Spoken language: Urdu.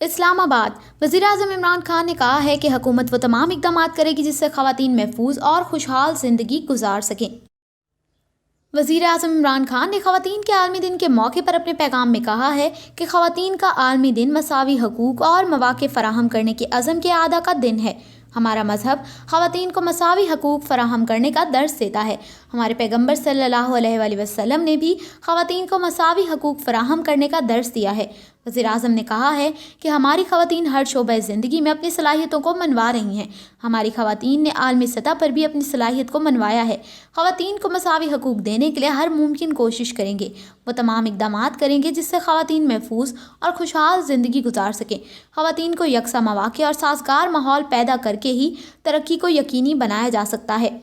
اسلام آباد وزیر اعظم عمران خان نے کہا ہے کہ حکومت وہ تمام اقدامات کرے گی جس سے خواتین محفوظ اور خوشحال زندگی گزار سکیں۔ وزیر اعظم عمران خان نے خواتین کے عالمی دن کے موقع پر اپنے پیغام میں کہا ہے کہ خواتین کا عالمی دن مساوی حقوق اور مواقع فراہم کرنے کے عزم کے اعادہ کا دن ہے۔ ہمارا مذہب خواتین کو مساوی حقوق فراہم کرنے کا درس دیتا ہے۔ ہمارے پیغمبر صلی اللہ علیہ وآلہ وسلم نے بھی خواتین کو مساوی حقوق فراہم کرنے کا درس دیا ہے۔ وزیر اعظم نے کہا ہے کہ ہماری خواتین ہر شعبہ زندگی میں اپنی صلاحیتوں کو منوا رہی ہیں۔ ہماری خواتین نے عالمی سطح پر بھی اپنی صلاحیت کو منوایا ہے۔ خواتین کو مساوی حقوق دینے کے لیے ہر ممکن کوشش کریں گے۔ وہ تمام اقدامات کریں گے جس سے خواتین محفوظ اور خوشحال زندگی گزار سکیں۔ خواتین کو یکساں مواقع اور سازگار ماحول پیدا کر کے ہی ترقی کو یقینی بنایا جا سکتا ہے۔